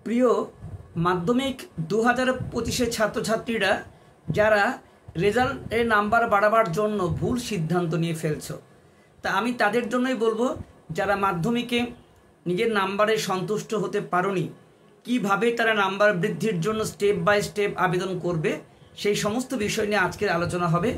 প্রিয় মাধ্যমিক 2025 ছাত্রছাত্রীরা যারা রেজাল্টের নাম্বার বাড়াবার জন্য ভুল সিদ্ধান্ত নিয়ে ফেলছো, তা আমি তাদের জন্যই বলবো, যারা মাধ্যমিকে নিজের নাম্বারে সন্তুষ্ট হতে পারোনি, কিভাবে তারা নাম্বার বৃদ্ধির জন্য স্টেপ বাই স্টেপ আবেদন করবে, সেই সমস্ত বিষয় নিয়ে আজকের আলোচনা হবে।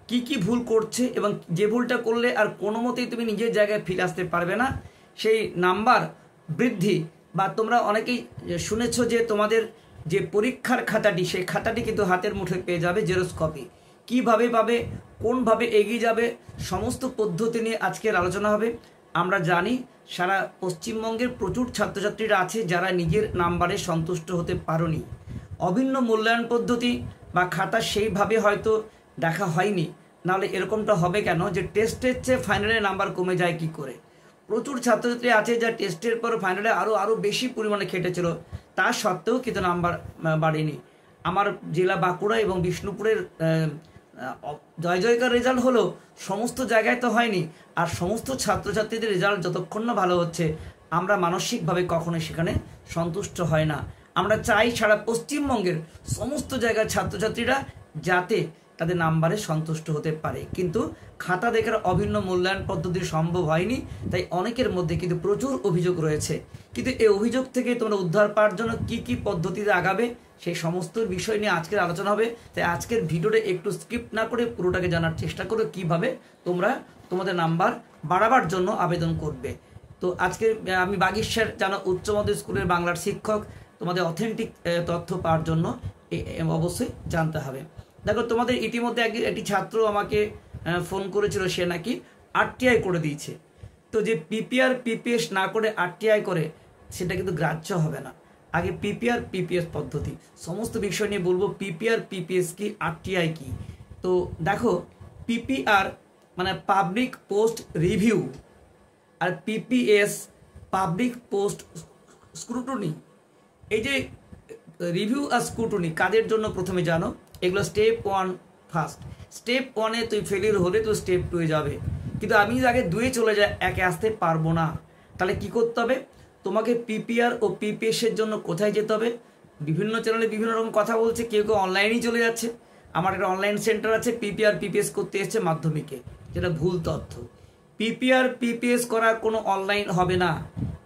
কি কি ভুল করছে এবং যে ভুলটা করলে আর কোনো মতেই তুমি নিজের জায়গায় ফিরে আসতে পারবে না, সেই নাম্বার বৃদ্ধি বা তোমরা অনেকেই শুনেছো যে তোমাদের যে পরীক্ষার খাতাটি, সেই খাতাটি কিন্তু হাতের মুঠোয় পেয়ে যাবে, জেরক্স কপি। কীভাবে পাবে, কোনভাবে এগিয়ে যাবে, সমস্ত পদ্ধতি নিয়ে আজকের আলোচনা হবে। আমরা জানি সারা পশ্চিমবঙ্গের প্রচুর ছাত্রছাত্রীরা আছে যারা নিজের নাম্বারে সন্তুষ্ট হতে পারোনি। অভিন্ন মূল্যায়ন পদ্ধতি বা খাতা সেইভাবে হয়তো দেখা হয়নি, নাহলে এরকমটা হবে কেন যে টেস্টের চেয়ে ফাইনালে নাম্বার কমে যায় কি করে। প্রচুর ছাত্রছাত্রী আছে যা টেস্টের পর ফাইনালে আরও বেশি পরিমাণে খেটেছিল, তা সত্ত্বেও কিন্তু নাম্বার বাড়েনি। আমার জেলা বাঁকুড়া এবং বিষ্ণুপুরের জয় জয়কার রেজাল্ট হলো, সমস্ত জায়গায় তো হয়নি। আর সমস্ত ছাত্রছাত্রীদের রেজাল্ট যতক্ষণ না ভালো হচ্ছে, আমরা মানসিকভাবে কখনোই সেখানে সন্তুষ্ট হয় না। আমরা চাই সারা পশ্চিমবঙ্গের সমস্ত জায়গার ছাত্রছাত্রীরা যাতে তাদের নাম্বারে সন্তুষ্ট হতে পারে, কিন্তু খাতা দেখার অভিন্ন মূল্যায়ন পদ্ধতি সম্ভব হয়নি। তাই অনেকের মধ্যে কিন্তু প্রচুর অভিযোগ রয়েছে। কিন্তু এই অভিযোগ থেকে তোমরা উদ্ধার পাওয়ার জন্য কি কি পদ্ধতিতে আগাবে, সেই সমস্ত বিষয় নিয়ে আজকের আলোচনা হবে। তাই আজকের ভিডিওটা একটু স্কিপ না করে পুরোটাকে জানার চেষ্টা করো, কিভাবে তোমরা তোমাদের নাম্বার বাড়াবার জন্য আবেদন করবে। তো আজকে আমি বাগীশ্বর জানা উচ্চ মাধ্যমিক স্কুলের বাংলার শিক্ষক। তোমাদের অথেন্টিক তথ্য পাওয়ার জন্য অবশ্যই জানতে হবে। দেখো, তোমাদের ইতিমধ্যে একটি ছাত্র আমাকে ফোন করেছিল, সে নাকি আরটিআই করে দিয়েছে। তো যে পিপিআর পিপিএস না করে আরটিআই করে, সেটা কিন্তু গ্রাহ্য হবে না। আগে পিপিআর পিপিএস পদ্ধতি সমস্ত বিষয় নিয়ে বলবো। পিপিআর পিপিএস কি, আরটিআই কি। তো দেখো, পিপিআর মানে পাবলিক পোস্ট রিভিউ, আর পিপিএস পাবলিক পোস্ট স্ক্রুটনি। এই যে রিভিউ আর স্ক্রুটনি কাদের জন্য প্রথমে জানো, এগুলো স্টেপ 1 ফার্স্ট। স্টেপ 1-এ তুই ফেলিওর হলে তো স্টেপ 2-এ যাবে, কিন্তু আমি আগে 2-এ চলে যাই, একে আসতে পারবো না। তাহলে কি করতে হবে, তোমাকে পিপিআর ও পিপিএসের জন্য কোথায় যেতে হবে? বিভিন্ন চ্যানেলে বিভিন্ন রকম কথা বলছে, কেউ কেউ অনলাইনেই চলে যাচ্ছে। আমার একটা অনলাইন সেন্টার আছে, পিপিআর পিপিএস করতে এসছে মাধ্যমিকে, যেটা ভুল তথ্য। পিপিআর পিপিএস করার কোনো অনলাইন হবে না,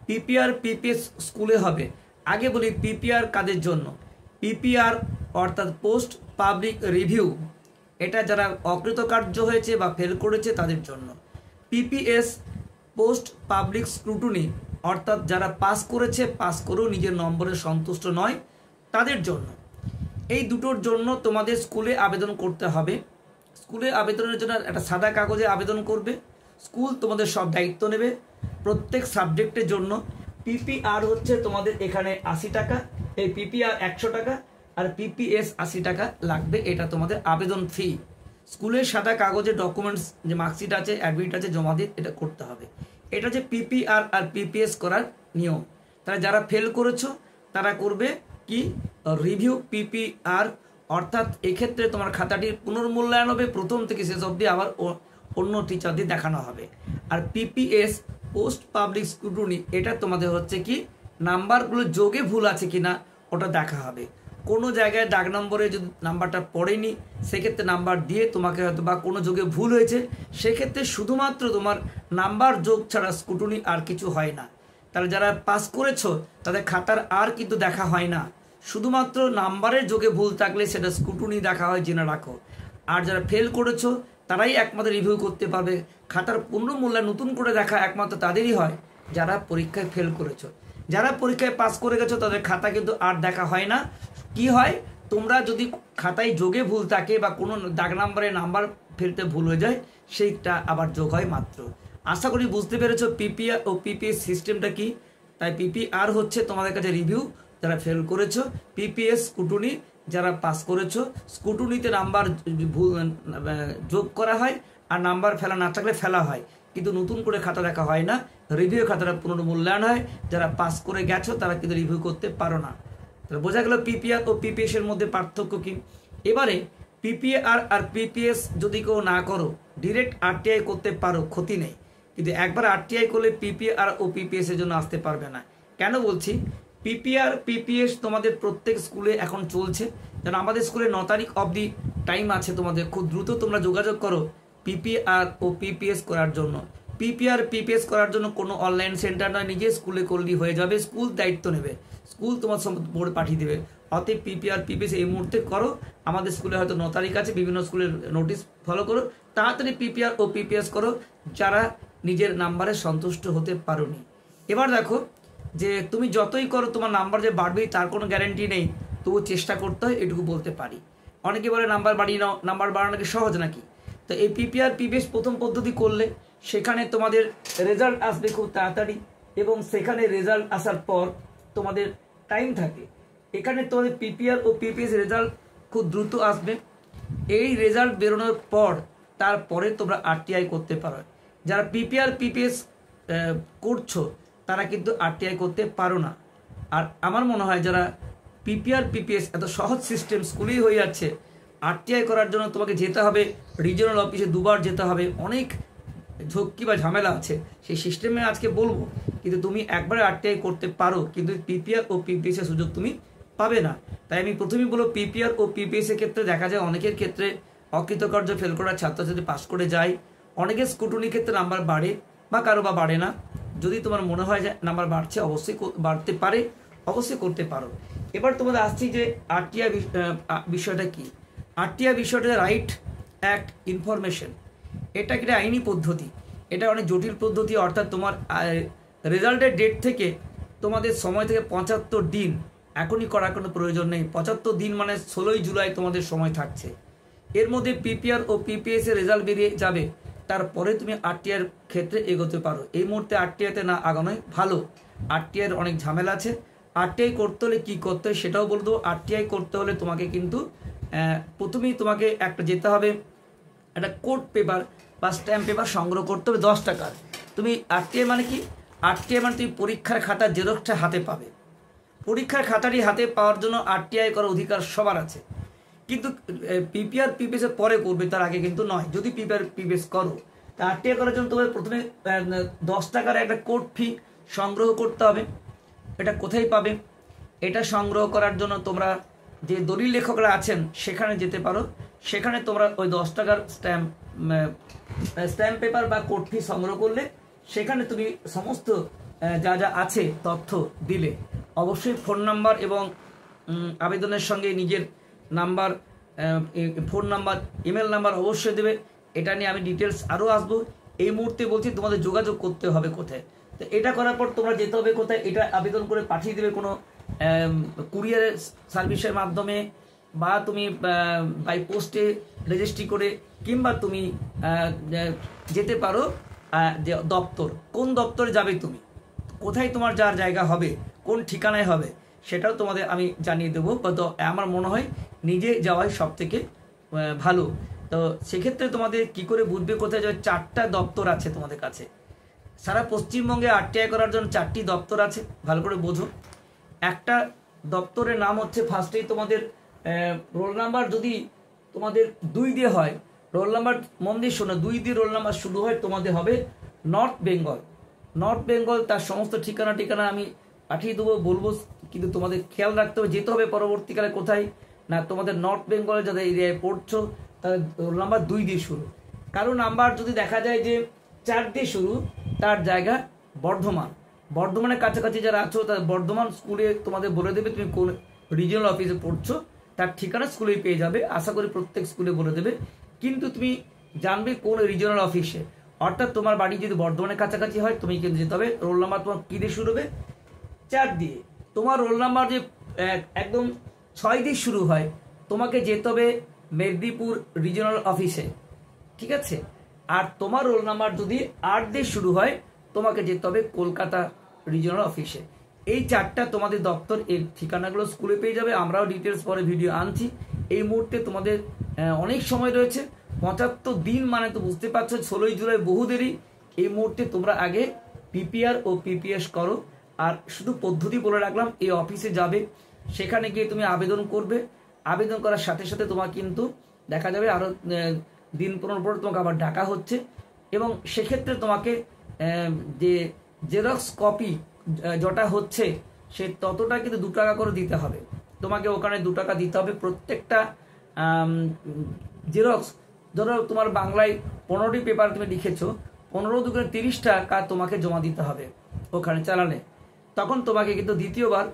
পিপিআর পিপিএস স্কুলে হবে। আগে বলি পিপিআর কাদের জন্য। পিপিআর অর্থাৎ পোস্ট পাবলিক রিভিউ, এটা যারা অকৃতকার্য হয়েছে বা ফেল করেছে তাদের জন্য। পিপিএস পোস্ট পাবলিক স্ক্রুটনি, অর্থাৎ যারা পাস করেছে, পাস করেও নিজের নম্বরে সন্তুষ্ট নয়, তাদের জন্য। এই দুটোর জন্য তোমাদের স্কুলে আবেদন করতে হবে। স্কুলে আবেদনের জন্য একটা সাদা কাগজে আবেদন করবে। স্কুল তোমাদের সব দায়িত্ব নেবে প্রত্যেক সাবজেক্টের জন্য। পিপিআর হচ্ছে তোমাদের এখানে 80 টাকা, এই পিপিআর 100 টাকা, আর পিপিএস 80 টাকা লাগবে। এটা তোমাদের আবেদন ফি। স্কুলের সাদা কাগজে ডকুমেন্টস, যে মার্কশিট আছে, অ্যাডমিট আছে, জমা দিয়ে এটা করতে হবে। এটা যে পিপিআর আর পিপিএস করার নিয়ম। তারা যারা ফেল করেছো তারা করবে কি, রিভিউ পিপিআর, অর্থাৎ এক্ষেত্রে তোমার খাতাটির পুনর্মূল্যায়ন হবে, প্রথম থেকে শেষ অবধি আবার অন্য টিচার দিয়ে দেখানো হবে। আর পিপিএস পোস্ট পাবলিক স্ক্রুটনি, এটা তোমাদের হচ্ছে কি, নাম্বারগুলো যোগে ভুল আছে কিনা ওটা দেখা হবে। কোনো জায়গায় দাগ নম্বরে যদি নাম্বারটা পড়েনি, সেক্ষেত্রে নাম্বার দিয়ে তোমাকে হয়তো বা কোনো যোগে ভুল হয়েছে, সেক্ষেত্রে শুধুমাত্র তোমার নাম্বার যোগ ছাড়া স্ক্রুটনি আর কিছু হয় না। তাহলে যারা পাস করেছো তাদের খাতার আর কিন্তু দেখা হয় না, শুধুমাত্র নাম্বারের যোগে ভুল থাকলে সেটা স্ক্রুটনি দেখা হয়, জেনে রাখো। আর যারা ফেল করেছো তারাই একমাত্র রিভিউ করতে পারবে। খাতার পুনর্মূল্যায়ন নতুন করে দেখা একমাত্র তাদেরই হয় যারা পরীক্ষায় ফেল করেছো। যারা পরীক্ষায় পাস করে গেছো তাদের খাতা কিন্তু আর দেখা হয় না। কি হয়, তোমরা যদি খাতায় যোগে ভুল থাকে বা কোনো দাগ নাম্বারে নাম্বার ফেলতে ভুল হয়ে যায়, সেইটা আবার যোগ হয় মাত্র। আশা করি বুঝতে পেরেছো পিপিআর ও পিপিএস সিস্টেমটা কি। তাই পিপিআর হচ্ছে তোমাদের কাছে রিভিউ, যারা ফেল করেছো। পিপিএস স্ক্রুটনি, যারা পাস করেছো। স্ক্রুটনিতে নাম্বার ভুল যোগ করা হয়, আর নাম্বার ফেলা না থাকলে ফেলা হয়, কিন্তু নতুন করে খাতা দেখা হয় না। রিভিউ খাতাটা পুনর্মূল্যায়ন হয়। যারা পাস করে গেছো তারা কিন্তু রিভিউ করতে পারো না। তাহলে বোঝা গেল পিপিআর ও পিপিএস এর মধ্যে পার্থক্য কি। এবারে পিপিআর আর পিপিএস যদি কেউ না করো, ডিরেক্ট আরটিআই করতে পারো, ক্ষতি নেই। কিন্তু একবার আরটিআই করলে পিপিআর ও পিপিএস এর জন্য আসতে পারবে না। কেন বলছি, পিপিআর পিপিএস তোমাদের প্রত্যেক স্কুলে এখন চলছে, যেন আমাদের স্কুলে 9 তারিখ অবধি টাইম আছে তোমাদের। খুব দ্রুত তোমরা যোগাযোগ করো পিপিআর ও পিপিএস করার জন্য। পিপিআর পিপিএস করার জন্য কোনো অনলাইন সেন্টার নয়, নিজে স্কুলে করলেই হয়ে যাবে। স্কুল দায়িত্ব নেবে, স্কুল তোমার বোর্ড পাঠিয়ে দেবে। অতএব পিপিআর পিপিএস এই মুহূর্তে করো। আমাদের স্কুলে হয়তো 9 তারিখ আছে, বিভিন্ন স্কুলের নোটিশ ফলো করো, তাড়াতাড়ি পিপিআর ও পিপিএস করো যারা নিজের নাম্বারে সন্তুষ্ট হতে পারোনি। এবার দেখো যে তুমি যতই করো তোমার নাম্বার যে বাড়বেই তার কোনো গ্যারেন্টি নেই, তবু চেষ্টা করতে হয়, এটুকু বলতে পারি। অনেকে বলে নাম্বার বাড়িয়ে নাও, নাম্বার বাড়ানো কি সহজ নাকি? তো এই পিপিআর পিপিএস প্রথম পদ্ধতি করলে সেখানে তোমাদের রেজাল্ট আসবে খুব তাড়াতাড়ি, এবং সেখানে রেজাল্ট আসার পর তোমাদের টাইম থাকে। এখানে তোমাদের পিপিআর ও পিপিএস রেজাল্ট খুব দ্রুত আসবে। এই রেজাল্ট বেরোনোর পর তারপরে তোমরা আরটিআই করতে পারো। যারা পিপিআর পিপিএস করছো তারা কিন্তু আরটিআই করতে পারো না। আর আমার মনে হয় যারা পিপিআর পিপিএস এত সহজ সিস্টেম স্কুলেই হয়ে যাচ্ছে, আরটিআই করার জন্য তোমাকে যেতে হবে রিজিওনাল অফিসে, 2বার যেতে হবে, অনেক ঝক্কি বা ঝামেলা আছে। সেই সিস্টেমে আজকে বলবো, কিন্তু তুমি একবারে আরটিআই করতে পারো, কিন্তু পিপিআর ও পিপিএস এর সুযোগ তুমি পাবে না। তাই আমি প্রথমেই বলবো পিপিআর ও পিপিএস এর ক্ষেত্রে দেখা যায় অনেকের ক্ষেত্রে অকৃতকার্য ফেল করা ছাত্রছাত্রী পাস করে যায়, অনেকের স্কুটনির ক্ষেত্রে নাম্বার বাড়ে বা কারো বা বাড়ে না। যদি তোমার মনে হয় যে নাম্বার বাড়ছে, অবশ্যই বাড়তে পারে, অবশ্যই করতে পারো। এবার তোমাদের আসছি যে আরটিআই বিষয়টা কি। আরটিআই বিষয়টা রাইট অ্যাক্ট ইনফরমেশন, এটা একটা আইনি পদ্ধতি, এটা অনেক জটিল পদ্ধতি। অর্থাৎ তোমার রেজাল্টের ডেট থেকে তোমাদের সময় থেকে 75 দিন এখনই করার কোনো প্রয়োজন নেই। 75 দিন মানে 16ই জুলাই তোমাদের সময় থাকছে। এর মধ্যে পিপিআর ও পিপিএস এর রেজাল্ট বেরিয়ে যাবে, তারপরে তুমি আরটিআইয়ের ক্ষেত্রে এগোতে পারো। এই মুহূর্তে আরটিআইতে না আগানোই ভালো। আরটিআইয়ের অনেক ঝামেলা আছে। আরটিআই করতে হলে কী করতে হয় সেটাও বলে দেবো। আরটিআই করতে হলে তোমাকে কিন্তু প্রথমেই তোমাকে একটা যেতে হবে, একটা কোড পেপার বা স্ট্যাম্প পেপার সংগ্রহ করতে হবে 10 টাকার। তুমি আরটিআই মানে কি? আরটিআই মানে তুমি পরীক্ষার খাতার জেরক্সটা হাতে পাবে। পরীক্ষার খাতাটি হাতে পাওয়ার জন্য আরটিআই করার অধিকার সবার আছে, কিন্তু পিপিআর পিপিএস এর পরে করবে, তার আগে কিন্তু নয়। যদি পিপিআর পিপিএস করো, তা আরটিআই করার জন্য তোমাদের প্রথমে 10 টাকার একটা কোড ফি সংগ্রহ করতে হবে। এটা কোথায় পাবে? এটা সংগ্রহ করার জন্য তোমরা যে দলিল লেখকরা আছেন সেখানে যেতে পারো। সেখানে তোমরা ওই 10 টাকার স্ট্যাম্প পেপার বা কোড ফি সংগ্রহ করলে সেখানে তুমি সমস্ত যা যা আছে তথ্য দিলে। অবশ্যই ফোন নাম্বার এবং আবেদনের সঙ্গে নিজের number, phone number, email number অবশ্যই দেবে। এটা নিয়ে আমি ডিটেলস আরও আসবো। এই মুহূর্তে বলছি তোমাদের যোগাযোগ করতে হবে কোথায়। তো এটা করার পর তোমরা যেতে হবে কোথায়, এটা আবেদন করে পাঠিয়ে দেবে কোনো কুরিয়ার সার্ভিসের মাধ্যমে, বা তুমি বাই পোস্টে রেজিস্ট্রি করে, কিংবা তুমি যেতে পারো যে দপ্তর, কোন দপ্তরে যাবে তুমি, কোথায় তোমার যার জায়গা হবে, কোন ঠিকানায় হবে, সেটাও তোমাদের আমি জানিয়ে দেবো। তো আমার মনে হয় নিজে যাওয়াই সব থেকে ভালো। তো সেক্ষেত্রে তোমাদের কি করে বুঝবে কোথায় যাবে? 4টা দপ্তর আছে তোমাদের কাছে। সারা পশ্চিমবঙ্গে আরটিআই করার জন্য 4টি দপ্তর আছে, ভালো করে বোঝো। একটা দপ্তরের নাম হচ্ছে, ফার্স্টেই তোমাদের রোল নাম্বার যদি তোমাদের 2 দিয়ে হয়, রোল নাম্বার মন দিয়ে শোনো, 2 দিয়ে রোল নাম্বার শুরু হয়, তোমাদের হবে নর্থ বেঙ্গল। নর্থ বেঙ্গল তার সমস্ত ঠিকানা আমি পাঠিয়ে দেবো, বলবো, কিন্তু তোমাদের খেয়াল রাখতে হবে, যেতে হবে পরবর্তীকালে কোথায় না, তোমাদের নর্থ বেঙ্গলে যাদের এরিয়ায় পড়ছো তাদের রোল নাম্বার 2 দিয়ে শুরু। কারো নাম্বার যদি দেখা যায় যে 4 দিয়ে শুরু, তার জায়গা বর্ধমানের কাছাকাছি যারা আছো তাদের বর্ধমান স্কুলে তোমাদের বলে দেবে তুমি কোন রিজিওনাল অফিসে পড়ছো, তার ঠিকানা স্কুলেই পেয়ে যাবে। আশা করি প্রত্যেক স্কুলে বলে দেবে, কিন্তু তুমি জানবে কোন রিজিওনাল অফিসে। অর্থাৎ তোমার বাড়ি যদি বর্ধমানের কাছাকাছি হয়, তুমি কিন্তু যেতে হবে। রোল নাম্বার তোমার কী দিয়ে শুরু হবে? 4 দিয়ে। তোমার রোল নাম্বার যে একদম 6 দিয়ে শুরু হয়, তোমাকে যেতে হবে মেদিনীপুর রিজিওনাল অফিসে, ঠিক আছে? আর তোমার রোল নাম্বার যদি 8 দিয়ে শুরু হয়, তোমাকে যেতে হবে কলকাতা রিজিওনাল অফিসে। এই 4টা তোমাদের দপ্তর, এর ঠিকানাগুলো স্কুলে পেয়ে যাবে। আমরাও ডিটেলস পরে ভিডিও আনছি। এই মুহূর্তে তোমাদের অনেক সময় রয়েছে, 75 দিন মানে তো বুঝতে পারছো 16ই জুলাই বহু দেরি। এই মুহূর্তে তোমরা আগে পিপিআর ও পিপিএস করো। আর শুধু পদ্ধতি বলে রাখলাম, এই অফিসে যাবে, সেখানে গিয়ে তুমি আবেদন করবে। আবেদন করার সাথে সাথে তোমার কিন্তু দেখা যাবে আরও দিন 15 পর তোমাকে আবার ডাকা হচ্ছে, এবং সেক্ষেত্রে তোমাকে যে জেরক্স কপি যেটা হচ্ছে সে ততটা কিন্তু 2 টাকা করে দিতে হবে তোমাকে, ওখানে 2 টাকা দিতে হবে প্রত্যেকটা জেরক্স। ধরো তোমার বাংলায় 15টি পেপার তুমি লিখেছো, 15 দুগুণে 30 টাকা তোমাকে জমা দিতে হবে ওখানে চালানে। তখন তোমাকে কিন্তু দ্বিতীয়বার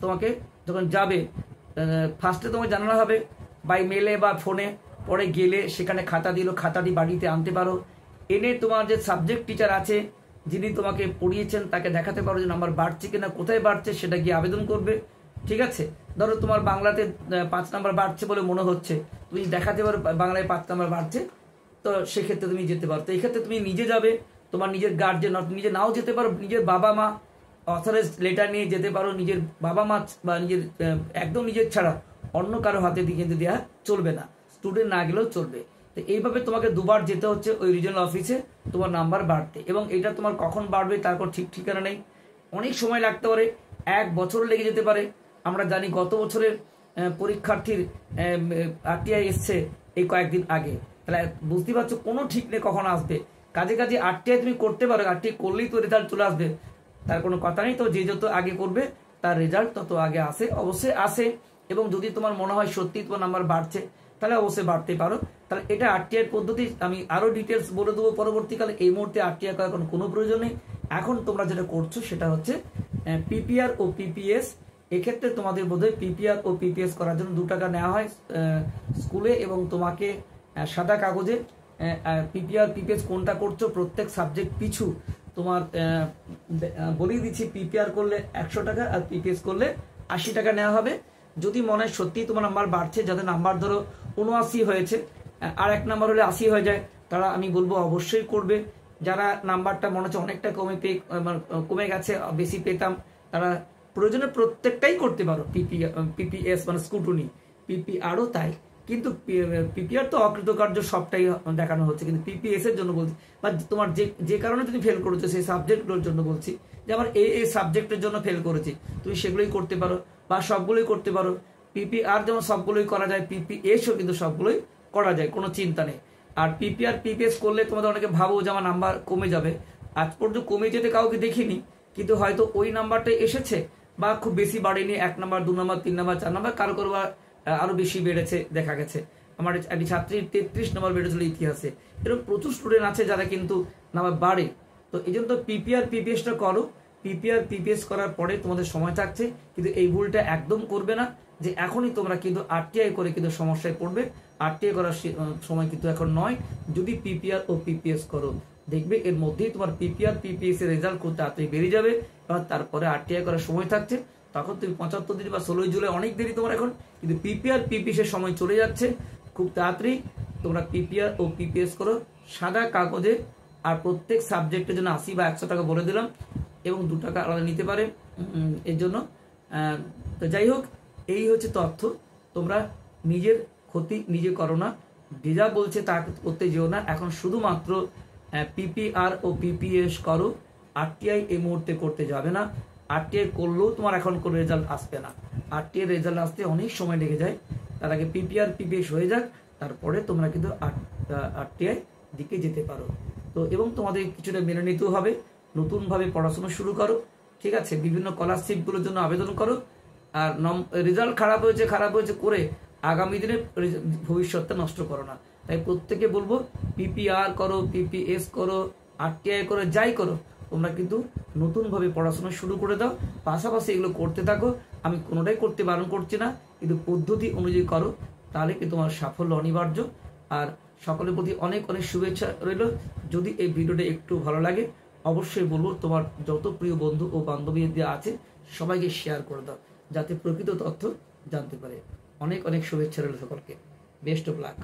তোমাকে যখন যাবে, ফার্স্টে তোমাকে জানানো হবে বাই মেলে বা ফোনে, পরে গেলে সেখানে খাতা দিল, খাতাটি বাড়িতে আনতে পারো, এনে তোমার যে সাবজেক্ট টিচার আছে যিনি তোমাকে পড়িয়েছেন তাকে দেখাতে পারো যে নাম্বার বাড়ছে কিনা, কোথায় বাড়ছে সেটা গিয়ে আবেদন করবে। ঠিক আছে, ধরো তোমার বাংলাতে 5 নাম্বার বাড়ছে বলে মনে হচ্ছে, তুমি দেখাতে পারো বাংলায় 5 নাম্বার বাড়ছে, তো সেক্ষেত্রে তুমি যেতে পারো। তো এই ক্ষেত্রে তুমি নিজে যাবে, তোমার নিজের গার্জেন, নিজে নাও যেতে পারো, নিজের বাবা মা অথরাইজ লেটার নিয়ে যেতে পারো। নিজের বাবা মা বা নিজের একদম নিজের ছাড়া অন্য কারো হাতে দিয়ে কিন্তু দেওয়া চলবে না, স্টুডেন্ট না গেলেও চলবে। তো এইভাবে তোমাকে 2 বার যেতে হচ্ছে ওই রিজিওনাল অফিসে তোমার নাম্বার বাড়তে, এবং এটা তোমার কখন বাড়বে তারপর ঠিক ঠিকানা নেই, অনেক সময় লাগতে পারে, 1 বছর লেগে যেতে পারে। আমরা জানি গত বছরের পরীক্ষার্থীর RTI এসছে এই কয়েকদিন আগে, তাহলে বুঝতে পারছো কোনো ঠিক নেই কখন আসবে। কাজে কাজে RTI তুমি করতে পারো, RTI করলেই তো রেজাল্ট চলে আসবে, তার কোনো কথা নেই। তো যে যত আগে করবে তার রেজাল্ট তত আগে আসে, অবশ্যই আসে। এবং যদি তোমার মনে হয় সত্যি তোমার নাম্বার বাড়ছে তাহলে অবশ্যই বাড়তে পারো। তাহলে এটা RTI পদ্ধতি, আমি আরও ডিটেলস বলে দেবো পরবর্তীকালে। এই মুহূর্তে RTI করার কোনো প্রয়োজন নেই। এখন তোমরা যেটা করছো সেটা হচ্ছে PPR ও PPS। এক্ষেত্রে তোমাদের বোধহয় PPR ও PPS করার জন্য 2 টাকা নেওয়া হয় স্কুলে, এবং তোমাকে সাদা কাগজে PPR PPS কোনটা করছো প্রত্যেক সাবজেক্ট পিছু তোমার বলেই দিচ্ছি। PPR করলে 100 টাকা আর PPS করলে 80 টাকা নেওয়া হবে। যদি মনে হয় সত্যি তোমার নাম্বার বাড়ছে, যাদের নাম্বার ধরো 79 হয়েছে আর 1 নাম্বার হলে 80 হয়ে যায়, তারা আমি বলবো অবশ্যই করবে। যারা নাম্বারটা মনে হচ্ছে অনেকটা কমে গেছে, বেশি পেতাম, তারা প্রয়োজনে প্রত্যেকটাই করতে পারো। PPS মানে স্কুটনি, PPRও তাই। কিন্তু PPR তো অকৃতকার্য সবটাই দেখানো হচ্ছে, কিন্তু PPS এর জন্য বলছি, বা তোমার যে কারণে তুমি ফেল করেছো সেই সাবজেক্টগুলোর জন্য বলছি, যে আমার এই সাবজেক্টের জন্য ফেল করেছি, তুমি সেগুলোই করতে পারো বা সবগুলোই করতে পারো। PPR যেমন সবগুলোই করা যায়, PPSও কিন্তু সবগুলোই করা যায়, কোনো চিন্তা নেই। আর PPR PPS করলে তোমাদের অনেকে ভাবো যে আমার নাম্বার কমে যাবে, আজ পর্যন্ত কমে যেতে কাউকে দেখিনি, কিন্তু হয়তো ওই নাম্বারটাই এসেছে বা খুব বেশি বাড়েনি, 1 নাম্বার 2 নাম্বার 3 নাম্বার 4 নাম্বার, কারো কারো আরো বেশি বেড়েছে দেখা গেছে। আমার একটি ছাত্রীর 33 নাম্বার বেড়েছিল ইতিহাসে। এরকম প্রচুর স্টুডেন্ট আছে যারা কিন্তু নাম্বার বাড়ে। তো এই জন্য তো PPR PPSটা করো। PPR PPS করার পরে তোমাদের সময় থাকছে, কিন্তু এই ভুলটা একদম করবে না যে এখনই তোমরা কিন্তু RTI করে কিন্তু সমস্যায় পড়বে। RTI করার সময় কিন্তু এখন নয়। যদি PPR ও PPS করো, দেখবে এর মধ্যেই তোমার PPR PPS এর রেজাল্ট খুব তাড়াতাড়ি বেরিয়ে যাবে, এবং তারপরে RTI করার সময় থাকছে। তখন তুমি 75 দিন বা 16 জুলাই অনেক দেরি তোমার এখন, কিন্তু PPR PPS এর সময় চলে যাচ্ছে খুব তাড়াতাড়ি। তোমরা PPR ও PPS করো সাদা কাগজে, আর প্রত্যেক সাবজেক্টের জন্য 80 বা 100 টাকা বলে দিলাম, এবং 2 টাকা আলাদা নিতে পারে এর জন্য। তো যাই হোক, এই হচ্ছে তথ্য। তোমরা নিজের ক্ষতি নিজে করো না, যা বলছে তা করতে যেও না। এখন শুধুমাত্র PPR ও PPS করো, RTI এই মুহূর্তে করতে যাবে না। RTI করলেও তোমার এখন কোনো রেজাল্ট আসবে না, RTI রেজাল্ট আসতে অনেক সময় লেগে যায়। তার আগে PPR PPS হয়ে যাক, তারপরে তোমরা কিন্তু RTI দিকে যেতে পারো। তো এবং তোমাদের কিছুটা মেনে নিতেও হবে, নতুনভাবে পড়াশোনা শুরু করো, ঠিক আছে? বিভিন্ন স্কলারশিপগুলোর জন্য আবেদন করো। আর রেজাল্ট খারাপ হয়েছে করে আগামী দিনে ভবিষ্যৎটা নষ্ট করো না। তাই প্রত্যেকে বলবো PPR করো, PPS করো, RTI করো, যাই করো, তোমরা কিন্তু নতুনভাবে পড়াশোনা শুরু করে দাও। পাশাপাশি এগুলো করতে থাকো। আমি কোনোটাই করতে বারণ করছি না, কিন্তু পদ্ধতি অনুযায়ী করো, তাহলে কি তোমার সাফল্য অনিবার্য। আর সকলের প্রতি অনেক অনেক শুভেচ্ছা রইল। যদি এই ভিডিওটা একটু ভালো লাগে, অবশ্যই বলবো তোমার যত প্রিয় বন্ধু ও বান্ধবীদের আছে সবাইকে শেয়ার করে দাও, যাতে প্রকৃত তথ্য জানতে পারে। অনেক অনেক শুভেচ্ছা রইল সকলকে। Best of luck.